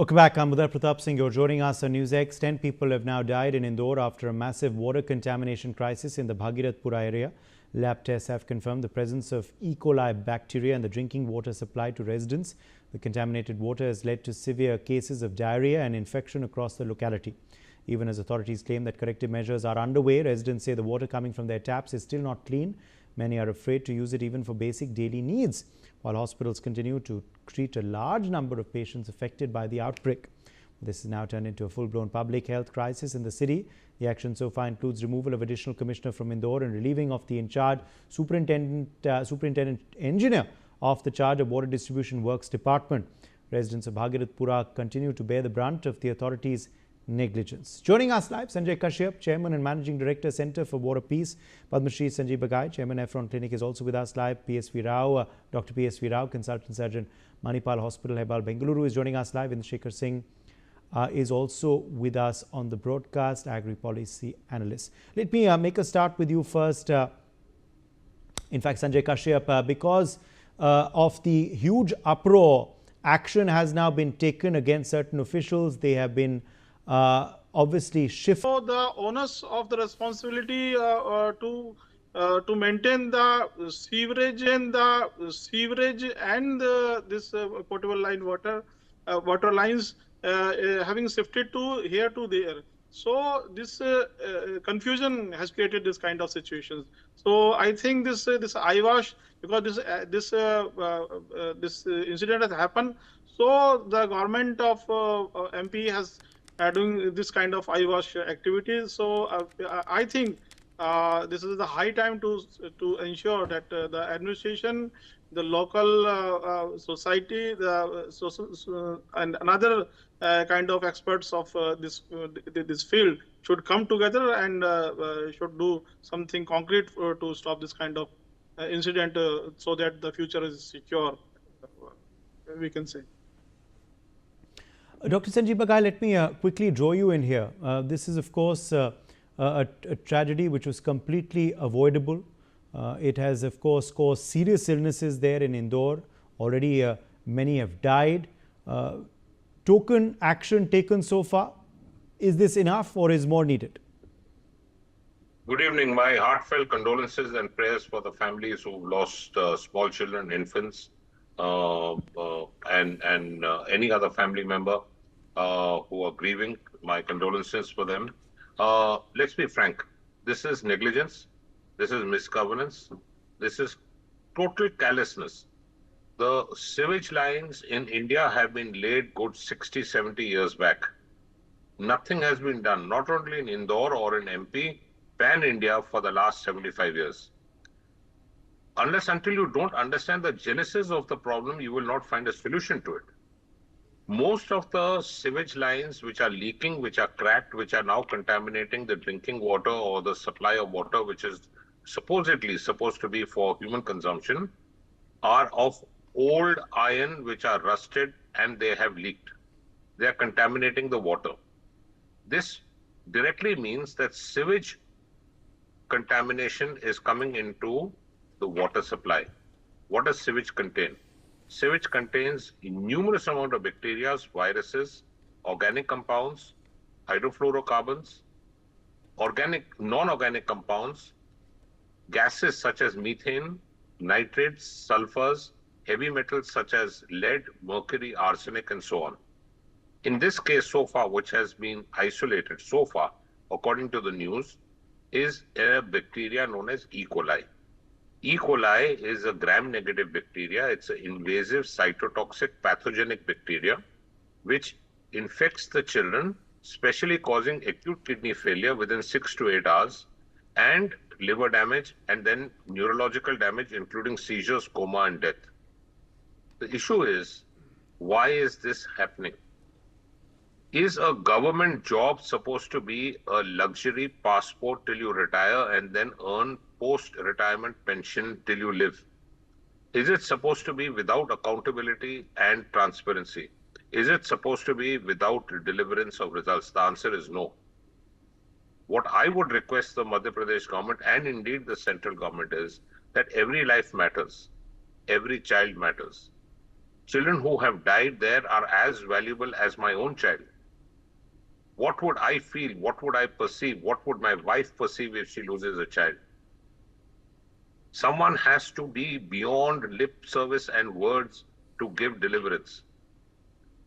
Welcome back. I'm Madhya Pratap Singh. You're joining us on NewsX. 10 people have now died in Indore after a massive water contamination crisis in the Bhagirathpura area. Lab tests have confirmed the presence of E. coli bacteria in the drinking water supplied to residents. The contaminated water has led to severe cases of diarrhea and infection across the locality. Even as authorities claim that corrective measures are underway, residents say the water coming from their taps is still not clean. Many are afraid to use it even for basic daily needs, while hospitals continue to treat a large number of patients affected by the outbreak. This has now turned into a full-blown public health crisis in the city. The action so far includes removal of additional commissioner from Indore and relieving of the in-charge superintendent engineer of the charge of water distribution works department. Residents of Bhagirathpura continue to bear the brunt of the authorities' negligence. Joining us live, Sanjay Kashyap, Chairman and Managing Director, Centre for Water Peace. Padma Shri Sanjeev Bagai, Chairman Efron Clinic, is also with us live. PSV Rao, Dr. PSV Rao, Consultant Surgeon, Manipal Hospital, Hebal, Bengaluru, is joining us live. Indrashekhar Singh is also with us on the broadcast, Agri Policy Analyst. Let me make a start with you first. In fact, Sanjay Kashyap, because of the huge uproar, action has now been taken against certain officials. They have been obviously shift. So the onus of the responsibility to maintain the sewerage and this potable line water lines having shifted to here to there. So this confusion has created this kind of situations. So I think this eyewash, because this incident has happened. So the government of MP has doing this kind of eyewash activities. So I think this is the high time to ensure that the administration, the local society, and another kind of experts of this field should come together and should do something concrete to stop this kind of incident, so that the future is secure, we can say. Dr. Sanjeev Bagai, let me quickly draw you in here. This is, of course, a tragedy which was completely avoidable. It has, of course, caused serious illnesses there in Indore. Already many have died. Token action taken so far. Is this enough or is more needed? Good evening. My heartfelt condolences and prayers for the families who lost small children, infants, and any other family member who are grieving. My condolences for them. Let's be frank. This is negligence. This is misgovernance. This is total callousness. The sewage lines in India have been laid good 60, 70 years back. Nothing has been done, not only in Indore or in MP, pan-India for the last 75 years. Until you don't understand the genesis of the problem, you will not find a solution to it. Most of the sewage lines which are leaking, which are cracked, which are now contaminating the drinking water or the supply of water, which is supposedly supposed to be for human consumption, are of old iron which are rusted and they have leaked. They are contaminating the water. This directly means that sewage contamination is coming into the water supply. What does sewage contain? Sewage contains a numerous amount of bacteria, viruses, organic compounds, hydrofluorocarbons, organic, non-organic compounds, gases such as methane, nitrates, sulfurs, heavy metals such as lead, mercury, arsenic, and so on. In this case so far, which has been isolated so far, according to the news, is a bacteria known as E. coli. E. coli is a gram-negative bacteria. It's an invasive, cytotoxic, pathogenic bacteria which infects the children, especially causing acute kidney failure within 6 to 8 hours, and liver damage, and then neurological damage, including seizures, coma, and death. The issue is, why is this happening? Is a government job supposed to be a luxury passport till you retire and then earn post-retirement pension till you live? Is it supposed to be without accountability and transparency? Is it supposed to be without deliverance of results? The answer is no. What I would request the Madhya Pradesh government and indeed the central government is that every life matters, every child matters. Children who have died there are as valuable as my own child. What would I feel? What would I perceive? What would my wife perceive if she loses a child? Someone has to be beyond lip service and words to give deliverance.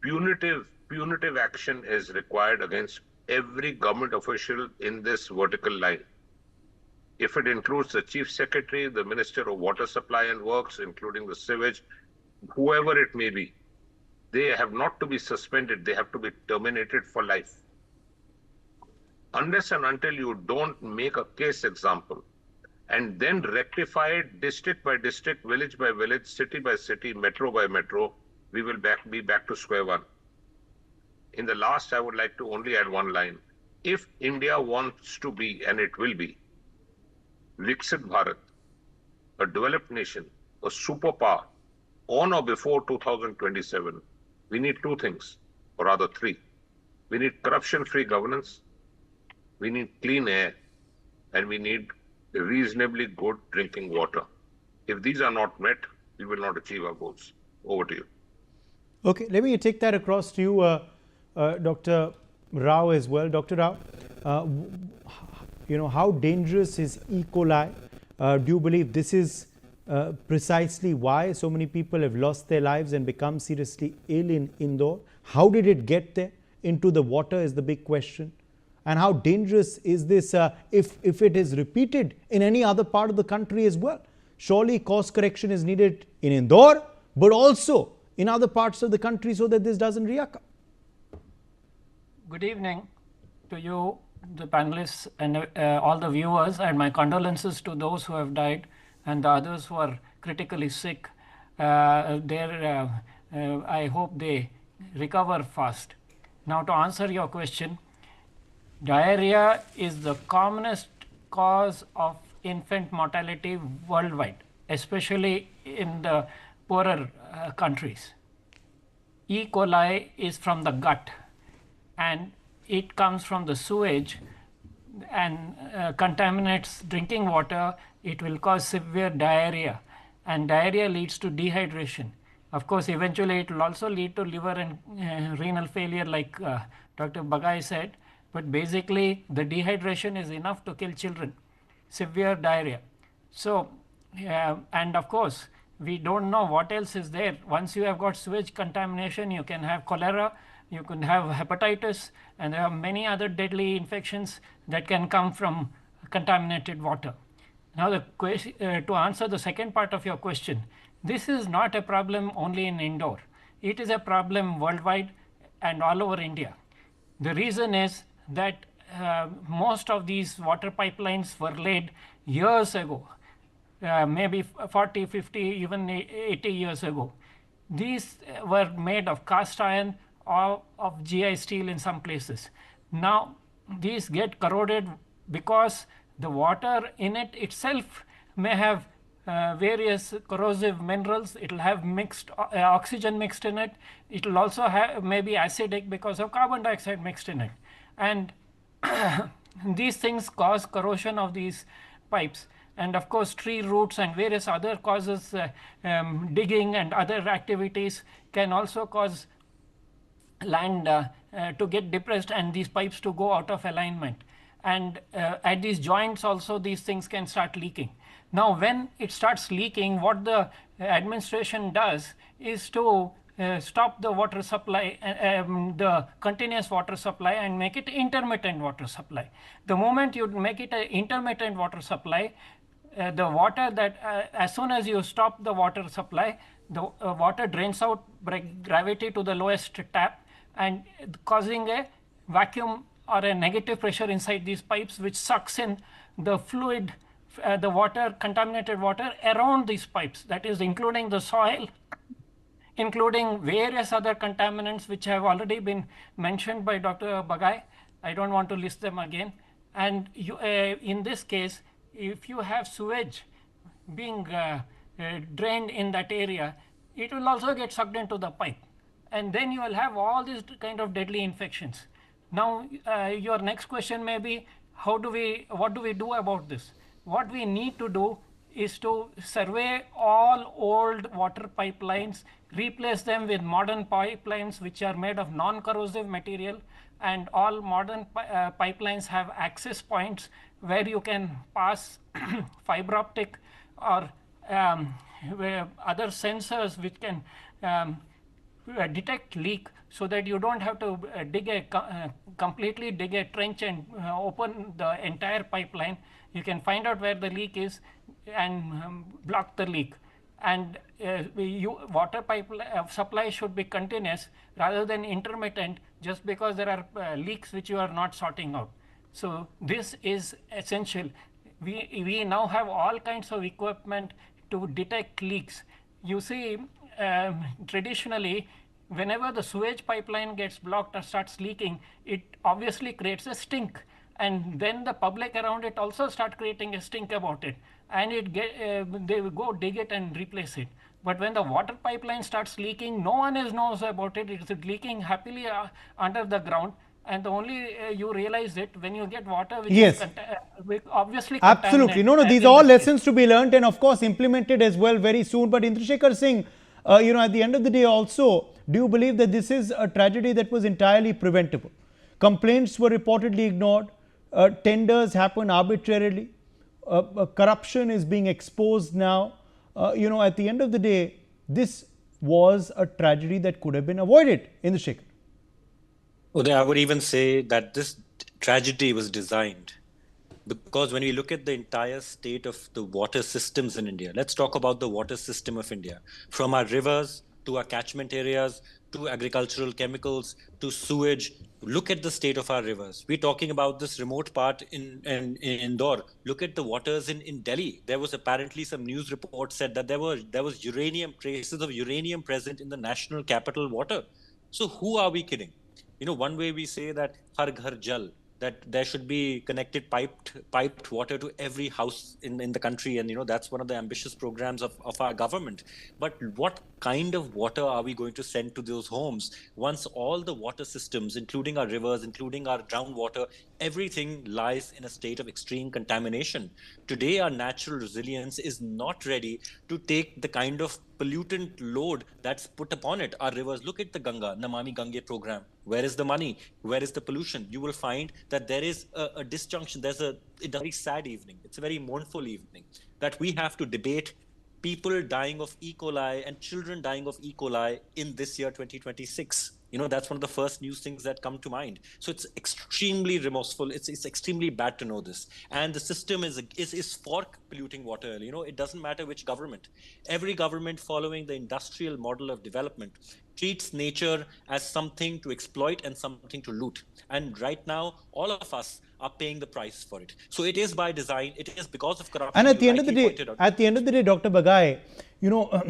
Punitive action is required against every government official in this vertical line. If it includes the Chief Secretary, the Minister of Water Supply and Works, including the sewage, whoever it may be, they have not to be suspended, they have to be terminated for life. Unless and until you don't make a case example and then rectify it district by district, village by village, city by city, metro by metro, we will be back to square one. In the last, I would like to only add one line. If India wants to be, and it will be, Viksit Bharat, a developed nation, a superpower, on or before 2027, we need two things, or rather three. We need corruption-free governance, we need clean air, and we need reasonably good drinking water. If these are not met, we will not achieve our goals. Over to you. Okay, let me take that across to you, Dr. Rao as well. Dr. Rao, how dangerous is E. coli? Do you believe this is precisely why so many people have lost their lives and become seriously ill in Indore? How did it get there? Into the water is the big question. And how dangerous is this if it is repeated in any other part of the country as well? Surely course correction is needed in Indore, but also in other parts of the country so that this doesn't reoccur. Good evening to you, the panelists, and all the viewers, and my condolences to those who have died and the others who are critically sick. I hope they recover fast. Now, to answer your question, diarrhea is the commonest cause of infant mortality worldwide, especially in the poorer countries. E. coli is from the gut, and it comes from the sewage and contaminates drinking water. It will cause severe diarrhea, and diarrhea leads to dehydration. Of course, eventually it will also lead to liver and renal failure, like Dr. Bagai said. But basically, the dehydration is enough to kill children, severe diarrhea. So, and of course, we don't know what else is there. Once you have got sewage contamination, you can have cholera, you can have hepatitis, and there are many other deadly infections that can come from contaminated water. Now, to answer the second part of your question, this is not a problem only in Indore. It is a problem worldwide and all over India. The reason is that most of these water pipelines were laid years ago, maybe 40, 50, even 80 years ago. These were made of cast iron or of GI steel in some places. Now, these get corroded because the water in it itself may have various corrosive minerals. It will have mixed oxygen mixed in it. It will also have maybe acidic because of carbon dioxide mixed in it. And these things cause corrosion of these pipes. And of course, tree roots and various other causes, digging and other activities can also cause land to get depressed and these pipes to go out of alignment. And at these joints also these things can start leaking. Now, when it starts leaking, what the administration does is to stop the water supply, the continuous water supply, and make it intermittent water supply. The moment you make it an intermittent water supply, the water that as soon as you stop the water supply, the water drains out by gravity to the lowest tap and causing a vacuum or a negative pressure inside these pipes, which sucks in the fluid, the water, contaminated water around these pipes, that is including the soil, including various other contaminants which have already been mentioned by Dr. Bagai. I don't want to list them again. And you, in this case, if you have sewage being drained in that area, it will also get sucked into the pipe. And then you will have all these kind of deadly infections. Now, your next question may be, what do we do about this? What we need to do is to survey all old water pipelines, replace them with modern pipelines which are made of non-corrosive material, and all modern pipelines have access points where you can pass fiber optic or other sensors which can detect leak, so that you don't have to completely dig a trench and open the entire pipeline. You can find out where the leak is and block the leak. And water pipe supply should be continuous rather than intermittent, just because there are leaks which you are not sorting out. So this is essential. We now have all kinds of equipment to detect leaks. You see, traditionally, whenever the sewage pipeline gets blocked or starts leaking, it obviously creates a stink, and then the public around it also start creating a stink about it, and they will go dig it and replace it. But when the water pipeline starts leaking, no one knows about it. It's leaking happily under the ground, and only you realize it when you get water which Yes. is obviously Absolutely. No, contaminated. these are all lessons to be learned and of course implemented as well very soon. But Indrashekar Singh, at the end of the day also, do you believe that this is a tragedy that was entirely preventable? Complaints were reportedly ignored. Tenders happen arbitrarily. Corruption is being exposed now. At the end of the day, this was a tragedy that could have been avoided, Indrashekar. Uday, I would even say that this tragedy was designed, because when we look at the entire state of the water systems in India, let's talk about the water system of India, from our rivers to our catchment areas, to agricultural chemicals, to sewage. Look at the state of our rivers. We're talking about this remote part in Indore. Look at the waters in Delhi. There was apparently some news report said that there was traces of uranium present in the national capital water. So who are we kidding? One way we say that har ghar jal, that there should be connected piped water to every house in the country, and that's one of the ambitious programs of our government. But what kind of water are we going to send to those homes once all the water systems, including our rivers, including our groundwater, everything lies in a state of extreme contamination? Today, our natural resilience is not ready to take the kind of pollutant load that's put upon it. Our rivers, look at the Namami Gange program. Where is the money? Where is the pollution? You will find that there is a disjunction. It's a very sad evening. It's a very mournful evening that we have to debate people dying of E. coli and children dying of E. coli in this year, 2026. That's one of the first news things that come to mind. So it's extremely remorseful. It's extremely bad to know this. And the system is for polluting water. It doesn't matter which government. Every government following the industrial model of development treats nature as something to exploit and something to loot. And right now, all of us are paying the price for it. So it is by design. It is because of corruption. And at the end of the day, Dr. Bagai,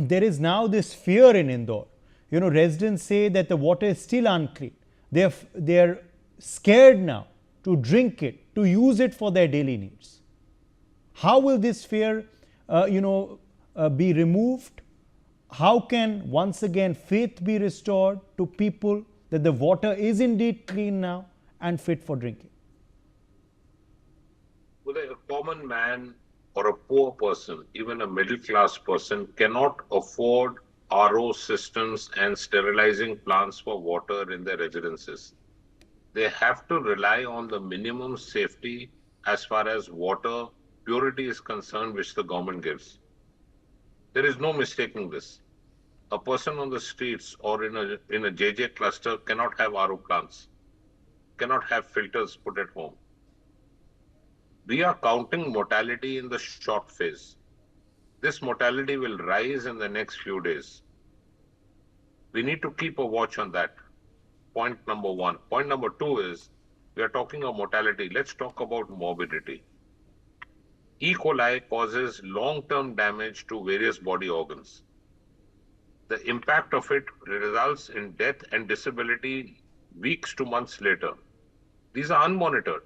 there is now this fear in Indore. Residents say that the water is still unclean. They're scared now to drink it, to use it for their daily needs. How will this fear, be removed? How can once again faith be restored to people that the water is indeed clean now and fit for drinking? Well, a common man or a poor person, even a middle class person, cannot afford RO systems and sterilizing plants for water in their residences. They have to rely on the minimum safety as far as water purity is concerned, which the government gives. There is no mistaking this. A person on the streets or in a JJ cluster cannot have RO plants, cannot have filters put at home. We are counting mortality in the short phase. This mortality will rise in the next few days. We need to keep a watch on that. Point number one. Point number two is, we are talking of mortality. Let's talk about morbidity. E. coli causes long-term damage to various body organs. The impact of it results in death and disability weeks to months later. These are unmonitored.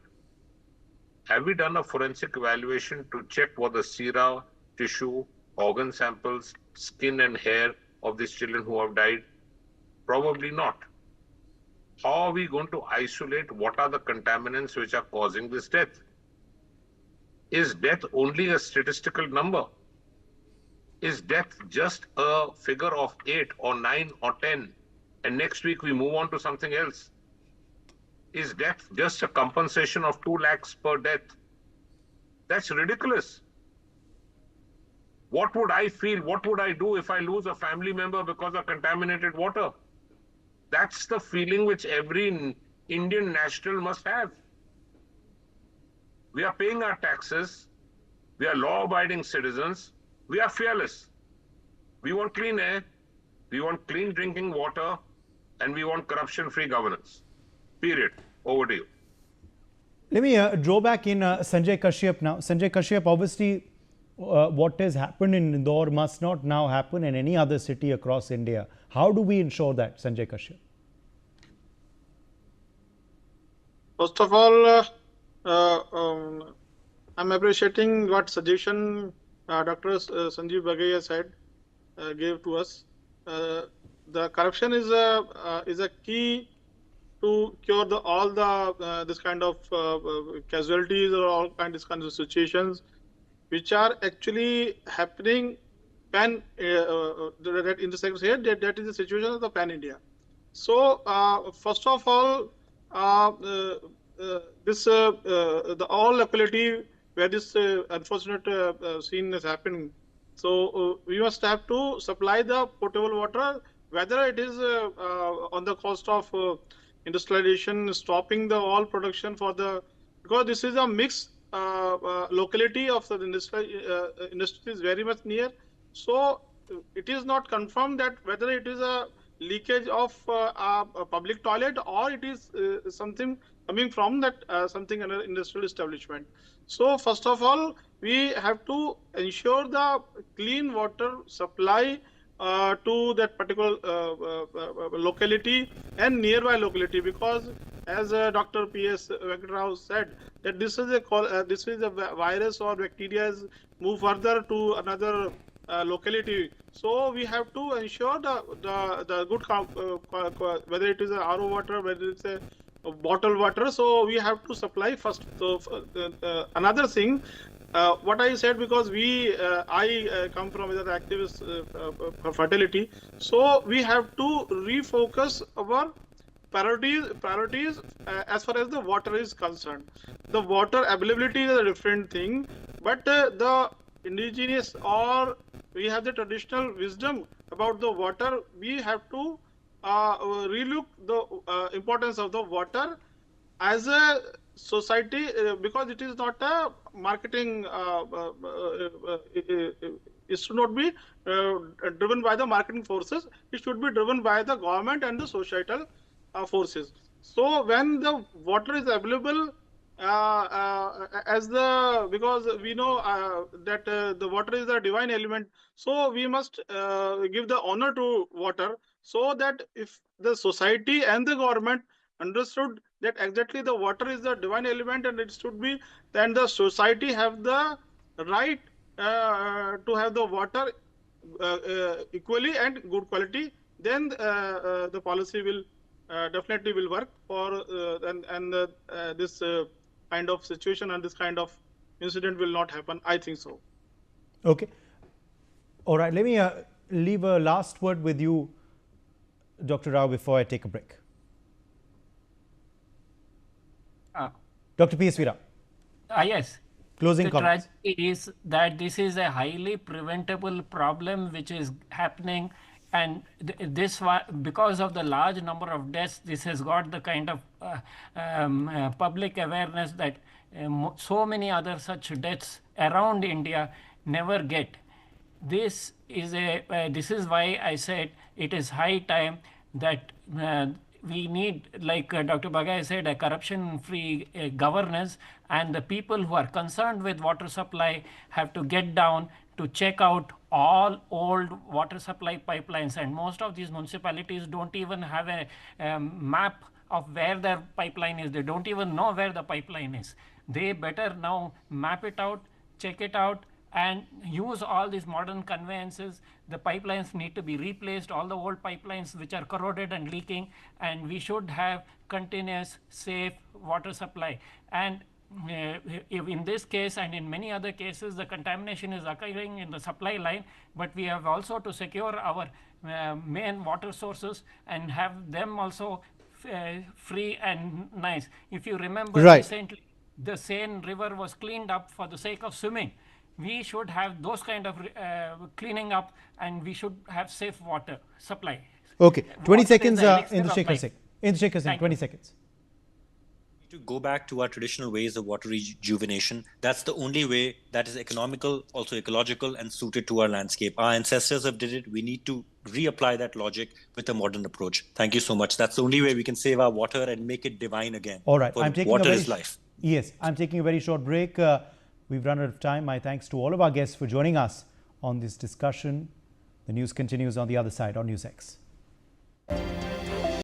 Have we done a forensic evaluation to check what the sera, tissue, organ samples, skin and hair of these children who have died? Probably not. How are we going to isolate what are the contaminants which are causing this death? Is death only a statistical number? Is death just a figure of 8 or 9 or 10, and next week we move on to something else? Is death just a compensation of 2 lakhs per death? That's ridiculous. What would I feel? What would I do if I lose a family member because of contaminated water? That's the feeling which every Indian national must have. We are paying our taxes. We are law-abiding citizens. We are fearless. We want clean air. We want clean drinking water. And we want corruption-free governance. Period. Over to you. Let me draw back in Sanjay Kashyap now. Sanjay Kashyap, obviously, what has happened in Indore must not now happen in any other city across India. How do we ensure that, Sanjay Kashyap? First of all, I'm appreciating what suggestion Dr. Sanjeev Bagaya said, gave to us. The corruption is a key to cure all this kind of casualties or all kinds of situations which are actually happening pan that in the sector here. That is the situation of the pan India. So first of all, the all locality where this unfortunate scene is happening. So we must have to supply the potable water, whether it is on the cost of industrialization, stopping the all production for the, because this is a mixed locality of the industry is very much near. So it is not confirmed that whether it is a leakage of a public toilet or it is something coming from that something another industrial establishment. So first of all, we have to ensure the clean water supply to that particular locality and nearby locality, because as Dr. P.S. Venkatrao said, that this is a virus or bacteria has moved further to another locality. So we have to ensure the good whether it is a RO water, whether it's a bottled water. So we have to supply first. So another thing, what I said, because I come from as an activist for fertility. So we have to refocus our priorities as far as the water is concerned. The water availability is a different thing, but the indigenous, or we have the traditional wisdom about the water, we have to relook the importance of the water as a society, because it is not a marketing, it should not be driven by the marketing forces. It should be driven by the government and the societal forces. So when the water is available, because we know that the water is a divine element, so we must give the honor to water, so that if the society and the government understood that exactly the water is the divine element and it should be, then the society have the right to have the water equally and good quality, then the policy will definitely will work for this kind of situation and this kind of incident will not happen. I think so. Okay. All right. Let me leave a last word with you, Dr. Rao, before I take a break. Dr. P.S. Rao. Yes. Closing comments. The tragedy is that this is a highly preventable problem which is happening, and because of the large number of deaths, this has got the kind of public awareness that so many other such deaths around India never get. This is why I said it is high time that we need, like Dr. Bagay said, a corruption-free governance, and the people who are concerned with water supply have to get down to check out all old water supply pipelines. And most of these municipalities don't even have a map of where their pipeline is. They don't even know where the pipeline is. They better now map it out, check it out, and use all these modern conveyances. The pipelines need to be replaced, all the old pipelines which are corroded and leaking, and we should have continuous, safe water supply. And in this case and in many other cases, the contamination is occurring in the supply line, but we have also to secure our main water sources and have them also free and nice. If you remember, recently the Seine river was cleaned up for the sake of swimming. We should have those kind of cleaning up, and we should have safe water supply. Okay, 20 Water seconds, is the elixir of Indrashekhar life. Singh. Indrashekhar Singh, 20 seconds. To go back to our traditional ways of water rejuvenation, that's the only way that is economical, also ecological, and suited to our landscape. Our ancestors have did it. We need to reapply that logic with a modern approach. Thank you so much. That's the only way we can save our water and make it divine again. All right, For I'm taking water a very is life. Yes, I'm taking a very short break. We've run out of time. My thanks to all of our guests for joining us on this discussion. The news continues on the other side on NewsX.